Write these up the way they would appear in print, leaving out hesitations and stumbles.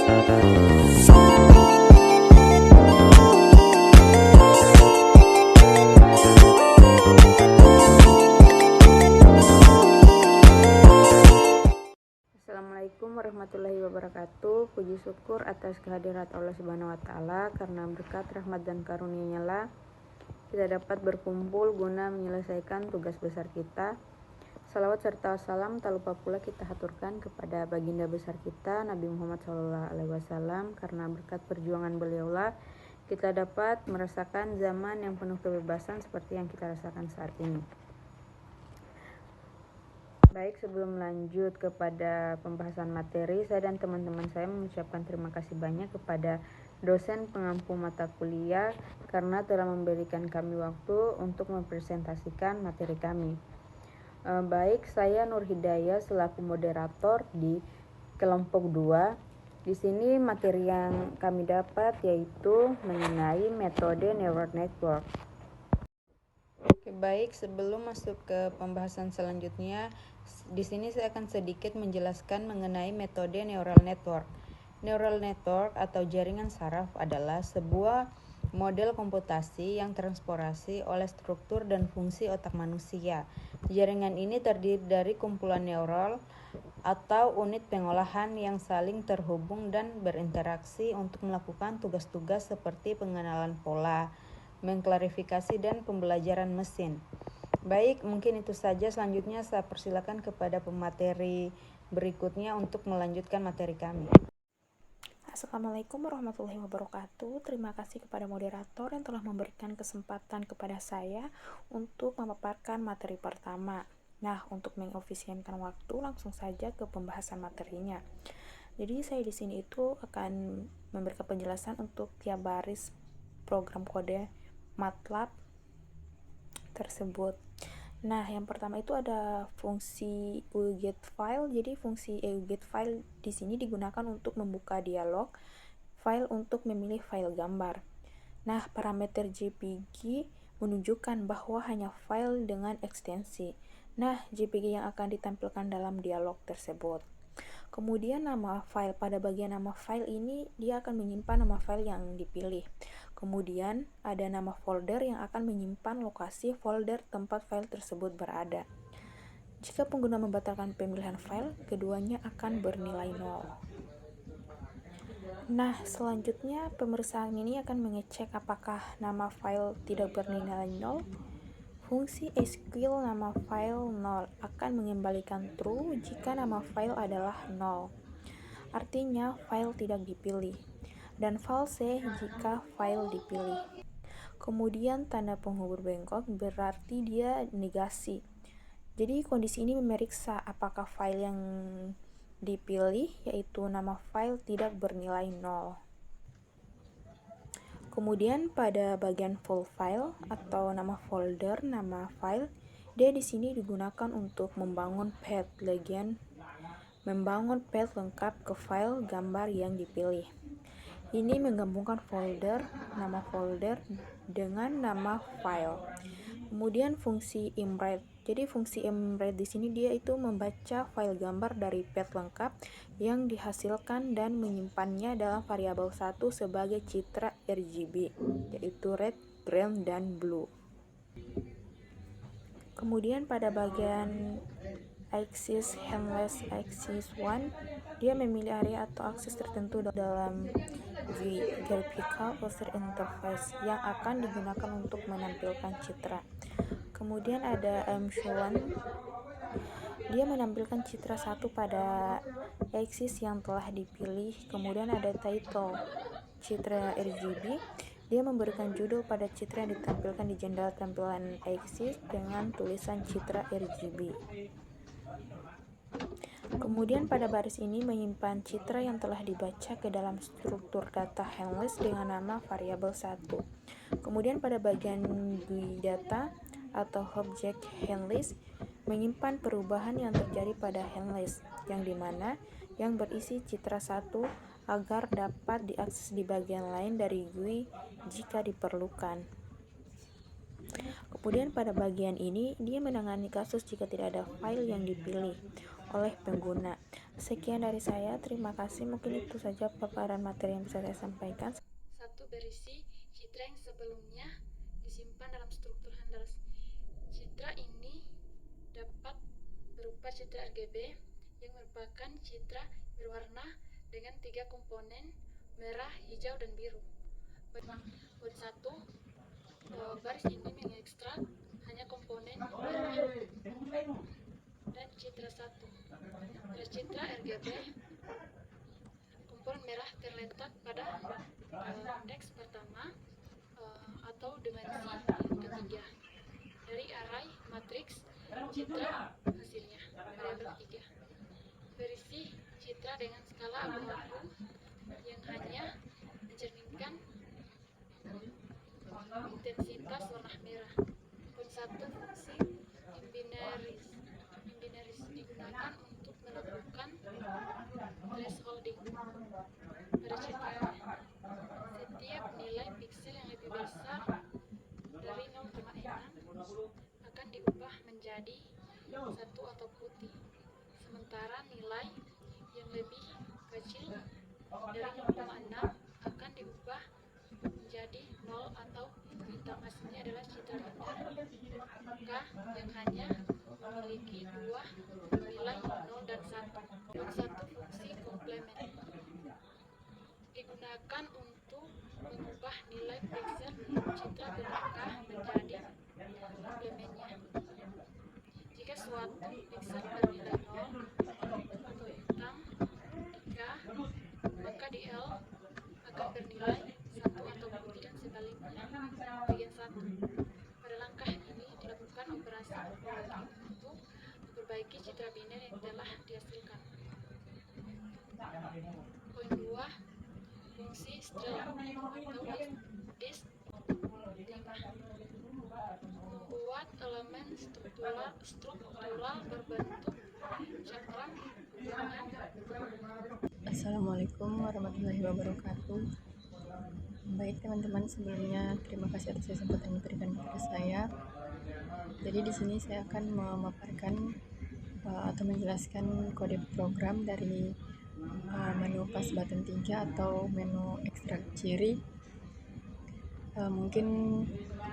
Assalamualaikum warahmatullahi wabarakatuh. Puji syukur atas kehadirat Allah Subhanahu wa taala, karena berkat rahmat dan karunia-Nya lah kita dapat berkumpul guna menyelesaikan tugas besar kita. Salawat serta salam tak lupa pula kita haturkan kepada baginda besar kita Nabi Muhammad SAW, karena berkat perjuangan beliaulah kita dapat merasakan zaman yang penuh kebebasan seperti yang kita rasakan saat ini. Baik, sebelum lanjut kepada pembahasan materi, saya dan teman-teman saya mengucapkan terima kasih banyak kepada dosen pengampu mata kuliah karena telah memberikan kami waktu untuk mempresentasikan materi kami. Baik, saya Nur Hidayah selaku moderator di kelompok 2. Di sini materi yang kami dapat yaitu mengenai metode neural network. Oke, baik, sebelum masuk ke pembahasan selanjutnya, di sini saya akan sedikit menjelaskan mengenai metode neural network. Neural network atau jaringan saraf adalah sebuah model komputasi yang transportasi oleh struktur dan fungsi otak manusia. Jaringan ini terdiri dari kumpulan neural atau unit pengolahan yang saling terhubung dan berinteraksi untuk melakukan tugas-tugas seperti pengenalan pola, mengklarifikasi, dan pembelajaran mesin. Baik, mungkin itu saja. Selanjutnya saya persilakan kepada pemateri berikutnya untuk melanjutkan materi kami. Assalamualaikum warahmatullahi wabarakatuh. Terima kasih kepada moderator yang telah memberikan kesempatan kepada saya untuk memaparkan materi pertama. Nah, untuk mengefisienkan waktu, langsung saja ke pembahasan materinya. Jadi saya di sini itu akan memberikan penjelasan untuk tiap baris program kode MATLAB tersebut. Nah, yang pertama itu ada fungsi uGetFile. Jadi fungsi uGetFile di sini digunakan untuk membuka dialog file untuk memilih file gambar. Nah, parameter JPG menunjukkan bahwa hanya file dengan ekstensi. Nah, JPG yang akan ditampilkan dalam dialog tersebut. Kemudian nama file, pada bagian nama file ini dia akan menyimpan nama file yang dipilih. Kemudian ada nama folder yang akan menyimpan lokasi folder tempat file tersebut berada. Jika pengguna membatalkan pemilihan file, keduanya akan bernilai 0. Nah, selanjutnya pemeriksaan ini akan mengecek apakah nama file tidak bernilai 0. Fungsi SQL nama file 0 akan mengembalikan true jika nama file adalah 0. Artinya file tidak dipilih. Dan false jika file dipilih. Kemudian tanda penghubung bengkok berarti dia negasi. Jadi kondisi ini memeriksa apakah file yang dipilih, yaitu nama file, tidak bernilai 0. Kemudian pada bagian full file atau nama folder, nama file, dia di sini digunakan untuk membangun path lengkap ke file gambar yang dipilih. Ini menggabungkan folder, nama folder dengan nama file. Kemudian fungsi imread. Jadi fungsi imread di sini dia itu membaca file gambar dari path lengkap yang dihasilkan dan menyimpannya dalam variabel 1 sebagai citra RGB, yaitu red, green, dan blue. Kemudian pada bagian axis handless axis 1, dia memilih area atau akses tertentu dalam GUI graphical user interface yang akan digunakan untuk menampilkan citra. Kemudian ada shown, dia menampilkan citra 1 pada axis yang telah dipilih. Kemudian ada title, citra RGB, dia memberikan judul pada citra yang ditampilkan di jendela tampilan axis dengan tulisan citra RGB. Kemudian pada baris ini menyimpan citra yang telah dibaca ke dalam struktur data handless dengan nama variabel 1. Kemudian pada bagian GUI data atau object handless menyimpan perubahan yang terjadi pada handless, yang dimana yang berisi citra 1 agar dapat diakses di bagian lain dari GUI jika diperlukan. Kemudian pada bagian ini dia menangani kasus jika tidak ada file yang dipilih oleh pengguna. Sekian dari saya, terima kasih. Mungkin itu saja paparan materi yang bisa saya sampaikan. Satu, berisi citra yang sebelumnya disimpan dalam struktur handles. Citra ini dapat berupa citra RGB yang merupakan citra berwarna dengan 3 komponen merah, hijau, dan biru. Poin 1, baris ini mengekstrak hanya komponen merah. Dan citra 1, pada citra RGB komponen merah terletak pada indeks pertama atau dimensi ketiga dari array matriks citra hasilnya, variabel 3. Berisi citra dengan skala abu-abu yang hanya mencerminkan intensitas warna merah. Poin 1, fungsi imbinaris digunakan untuk melakukan thresholding pada citra. Setiap nilai piksel yang lebih besar dari 0,6 akan diubah menjadi 1 atau putih, sementara nilai yang lebih kecil dari 0,6 akan diubah menjadi 0 atau hitam. Hasilnya adalah citra linear K yang hanya memiliki dua nilai 0 dan 1. Poin 1, fungsi komplement digunakan untuk mengubah nilai piksel citra bentuk K menjadi komplementnya. Jika suatu piksel bernilai 0 atau hitam di K, maka di L akan bernilai 1 atau putih dan sebaliknya. Bagian 1. Pada langkah ini dilakukan operasi morphologi untuk memperbaiki citra biner yang telah dihasilkan. Poin 2, fungsi string atau disk 5 membuat elemen struktural berbentuk cakram hubungan. Assalamualaikum warahmatullahi wabarakatuh. Baik teman-teman, sebelumnya terima kasih atas kesempatan yang diberikan kepada saya. Jadi di sini saya akan memaparkan atau menjelaskan kode program dari menu pas button 3 atau menu ekstrak ciri. Mungkin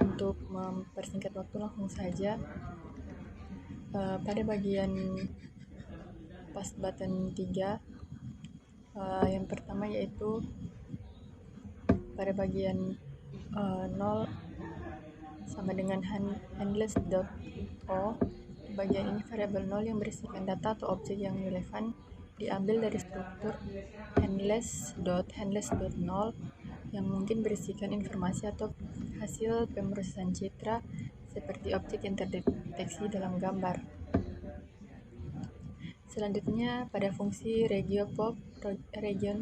untuk mempersingkat waktu langsung saja. Pada bagian pas button 3 yang pertama yaitu pada bagian 0 sama dengan handless.o. Bagian ini variabel 0 yang berisikan data atau objek yang relevan diambil dari struktur handless.0 yang mungkin berisikan informasi atau hasil pemrosesan citra seperti objek yang terdeteksi dalam gambar. Selanjutnya, pada fungsi region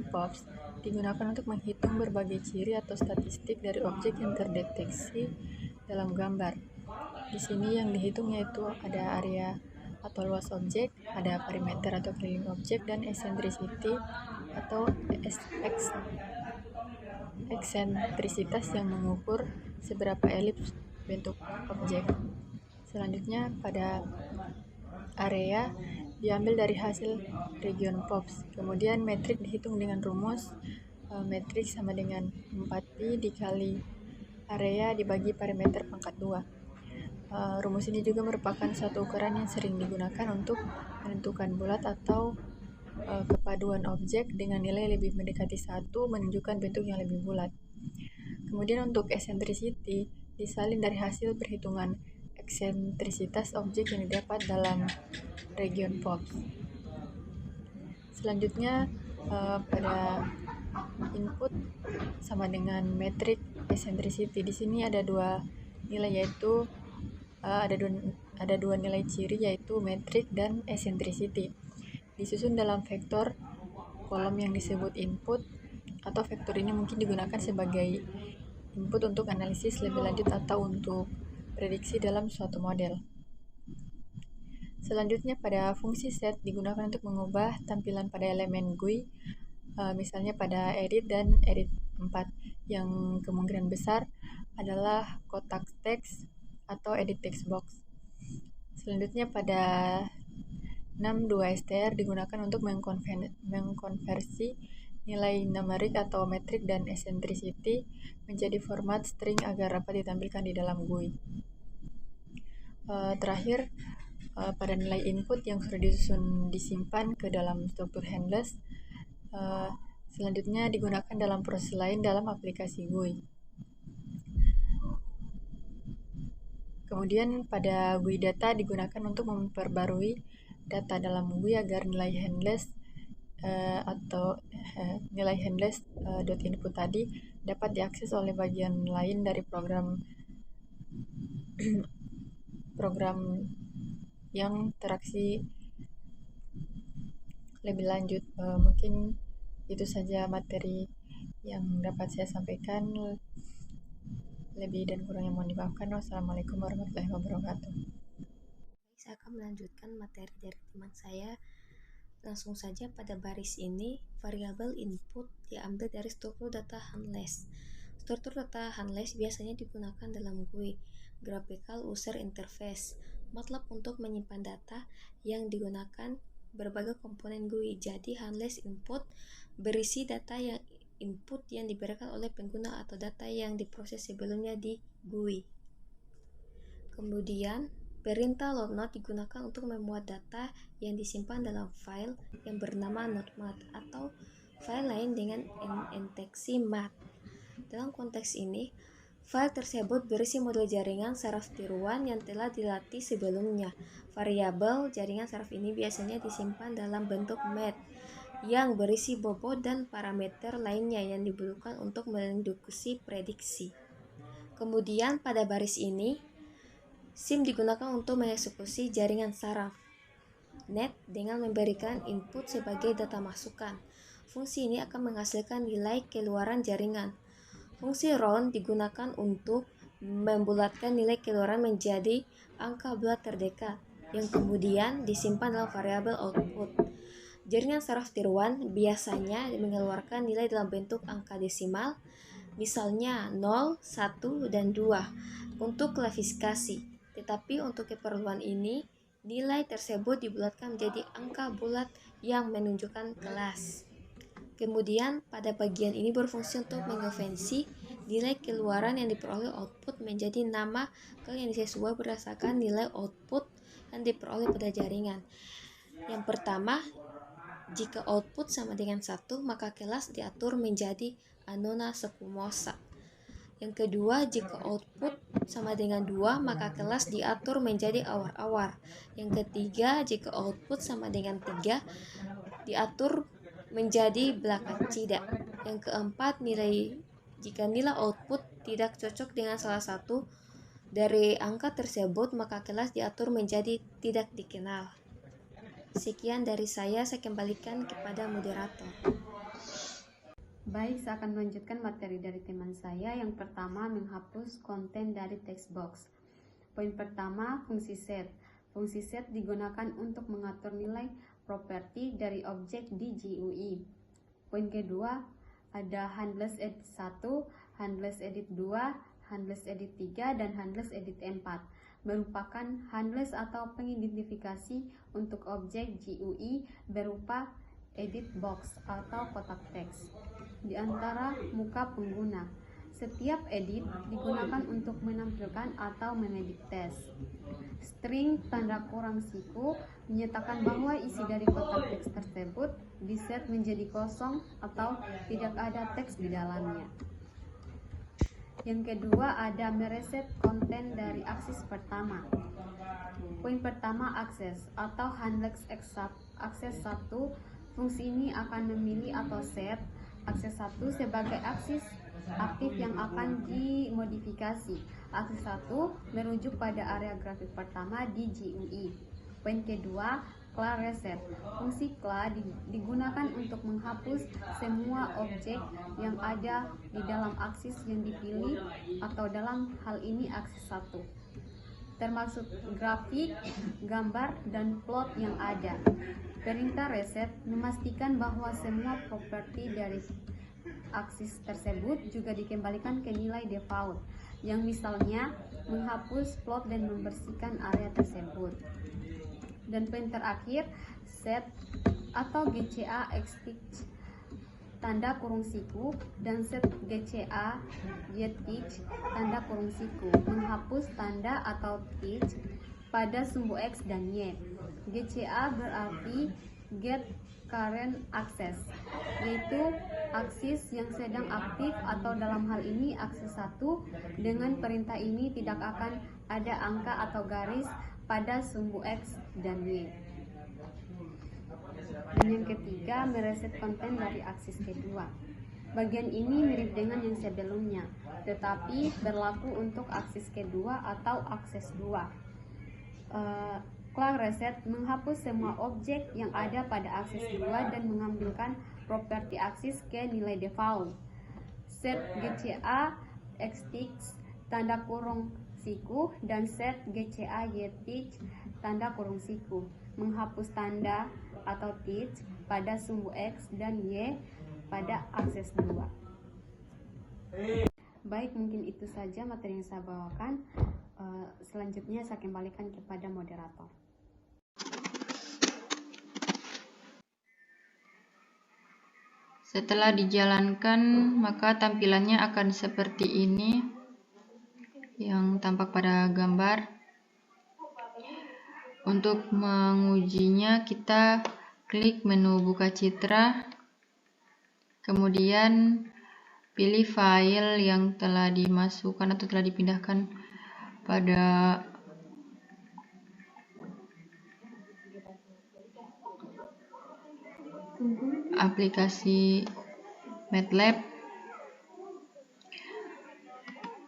pops digunakan untuk menghitung berbagai ciri atau statistik dari objek yang terdeteksi dalam gambar. Di sini yang dihitung yaitu ada area atau luas objek, ada perimeter atau keliling objek, dan eccentricity atau eksentrisitas yang mengukur seberapa elips bentuk objek. Selanjutnya, pada area diambil dari hasil region pops. Kemudian metrik dihitung dengan rumus metrik sama dengan 4pi dikali area dibagi perimeter pangkat 2. Rumus ini juga merupakan suatu ukuran yang sering digunakan untuk menentukan bulat atau kepaduan objek dengan nilai lebih mendekati 1 menunjukkan bentuk yang lebih bulat. Kemudian untuk eccentricity disalin dari hasil perhitungan eksentrisitas objek yang didapat dalam region pops. Selanjutnya pada input sama dengan metrik eccentricity. Di sini ada dua nilai yaitu ada dua nilai ciri yaitu metrik dan eccentricity. Disusun dalam vektor kolom yang disebut input, atau vektor ini mungkin digunakan sebagai input untuk analisis lebih lanjut atau untuk prediksi dalam suatu model. Selanjutnya pada fungsi set digunakan untuk mengubah tampilan pada elemen GUI, misalnya pada edit dan edit 4 yang kemungkinan besar adalah kotak teks atau edit text box. Selanjutnya pada 62str digunakan untuk mengkonversi nilai numerik atau metrik dan eccentricity menjadi format string agar dapat ditampilkan di dalam GUI. Terakhir, pada nilai input yang sudah disimpan ke dalam struktur handless, selanjutnya digunakan dalam proses lain dalam aplikasi GUI. Kemudian pada GUI data digunakan untuk memperbarui data dalam GUI agar nilai handless nilai handless.input tadi dapat diakses oleh bagian lain dari program yang teraksi lebih lanjut. Mungkin itu saja materi yang dapat saya sampaikan. Lebih dan kurangnya mohon dimaafkan. Wassalamualaikum warahmatullahi wabarakatuh. Saya akan melanjutkan materi dari teman saya. Langsung saja pada baris ini, variabel input diambil dari struktur data handless. Struktur data handless biasanya digunakan dalam GUI, Graphical User Interface, MATLAB untuk menyimpan data yang digunakan berbagai komponen GUI. Jadi handless input berisi data yang input yang diberikan oleh pengguna atau data yang diproses sebelumnya di GUI. Kemudian, perintah loadNote digunakan untuk memuat data yang disimpan dalam file yang bernama notemat atau file lain dengan enteksi mat. Dalam konteks ini, file tersebut berisi model jaringan saraf tiruan yang telah dilatih sebelumnya. Variabel jaringan saraf ini biasanya disimpan dalam bentuk mat yang berisi bobot dan parameter lainnya yang dibutuhkan untuk mendeduksi prediksi. Kemudian pada baris ini, SIM digunakan untuk mengeksekusi jaringan saraf net dengan memberikan input sebagai data masukan. Fungsi ini akan menghasilkan nilai keluaran jaringan. Fungsi round digunakan untuk membulatkan nilai keluaran menjadi angka bulat terdekat yang kemudian disimpan dalam variabel output. Jaringan saraf tiruan biasanya mengeluarkan nilai dalam bentuk angka desimal, misalnya 0, 1, dan 2 untuk klasifikasi. Tetapi untuk keperluan ini, nilai tersebut dibulatkan menjadi angka bulat yang menunjukkan kelas. Kemudian pada bagian ini berfungsi untuk mengonversi nilai keluaran yang diperoleh output menjadi nama kelas yang disesuaikan berdasarkan nilai output yang diperoleh pada jaringan. Yang pertama, jika output sama dengan 1, maka kelas diatur menjadi Annona Squamosa. Yang kedua, jika output sama dengan 2, maka kelas diatur menjadi awar-awar. Yang ketiga, jika output sama dengan 3, diatur menjadi belakacida. Yang keempat, jika nilai output tidak cocok dengan salah satu dari angka tersebut, maka kelas diatur menjadi tidak dikenal. Sekian dari saya kembalikan kepada moderator. Baik, saya akan melanjutkan materi dari teman saya. Yang pertama, menghapus konten dari text box. Poin pertama, fungsi set. Fungsi set digunakan untuk mengatur nilai properti dari objek di GUI. Poin kedua, ada handless edit 1, handless edit 2, handless edit 3, dan handless edit 4. Merupakan handless atau pengidentifikasi untuk objek GUI berupa edit box atau kotak teks di antara muka pengguna. Setiap edit digunakan untuk menampilkan atau mengedit teks. String tanda kurang siku menyatakan bahwa isi dari kotak teks tersebut diset menjadi kosong atau tidak ada teks di dalamnya. Yang kedua, ada mereset konten dari akses pertama. Poin pertama, akses atau handless akses 1. Fungsi ini akan memilih atau set akses 1 sebagai akses aktif yang akan dimodifikasi. Akses 1 merujuk pada area grafik pertama di GUI. Poin kedua, CLA reset. Fungsi CLA digunakan untuk menghapus semua objek yang ada di dalam akses yang dipilih atau dalam hal ini akses 1, termasuk grafik, gambar, dan plot yang ada. Perintah reset memastikan bahwa semua properti dari akses tersebut juga dikembalikan ke nilai default, yang misalnya menghapus plot dan membersihkan area tersebut. Dan poin terakhir, set atau GCA Xteach tanda kurung siku dan set GCA YTeach tanda kurung siku menghapus tanda atau teach pada sumbu X dan Y. GCA berarti get current access, yaitu aksis yang sedang aktif atau dalam hal ini akses 1. Dengan perintah ini tidak akan ada angka atau garis pada sumbu X dan Y. Dan yang ketiga, mereset konten dari aksis kedua. Bagian ini mirip dengan yang sebelumnya, tetapi berlaku untuk aksis kedua atau akses 2. Clang reset menghapus semua objek yang ada pada aksis 2 dan mengambilkan properti aksis ke nilai default. Set GCA Xteach tanda kurung siku dan set GCA YTeach tanda kurung siku menghapus tanda atau teach pada sumbu X dan Y pada akses 2. Baik, mungkin itu saja materi yang saya bawakan. Selanjutnya saya kembalikan kepada moderator. Setelah dijalankan, maka tampilannya akan seperti ini yang tampak pada gambar. Untuk mengujinya, kita klik menu buka citra, kemudian pilih file yang telah dimasukkan atau telah dipindahkan pada aplikasi MATLAB.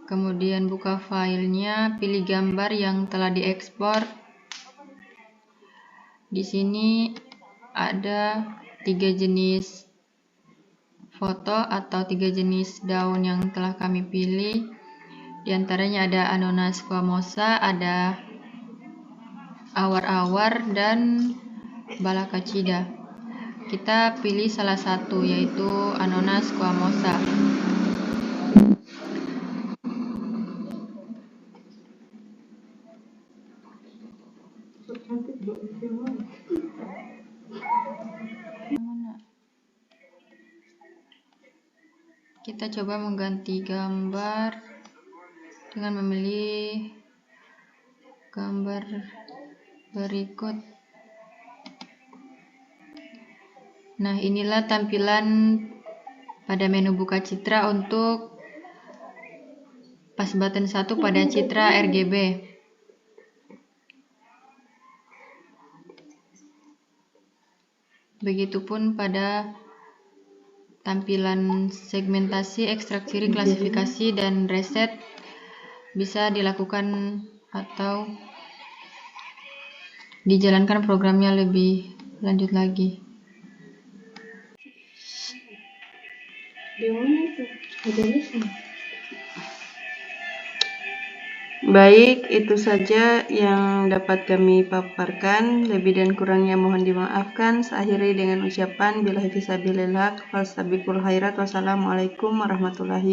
Kemudian buka filenya, pilih gambar yang telah diekspor. Di sini ada 3 jenis foto atau 3 jenis daun yang telah kami pilih. Di antaranya ada Anonas squamosa, ada awar-awar, dan Balakacida. Kita pilih salah satu, yaitu Anonas squamosa. Kita coba mengganti gambar dengan memilih gambar berikut. Nah, inilah tampilan pada menu buka citra untuk pas button 1 pada citra RGB. Begitupun pada tampilan segmentasi, ekstrak ciri, klasifikasi, dan reset bisa dilakukan atau dijalankan programnya lebih lanjut lagi. Baik, itu saja yang dapat kami paparkan. Lebih dan kurangnya mohon dimaafkan. Saya akhiri dengan ucapan billahi fisabilillah, fastabiqul khairat. Wassalamualaikum warahmatullahi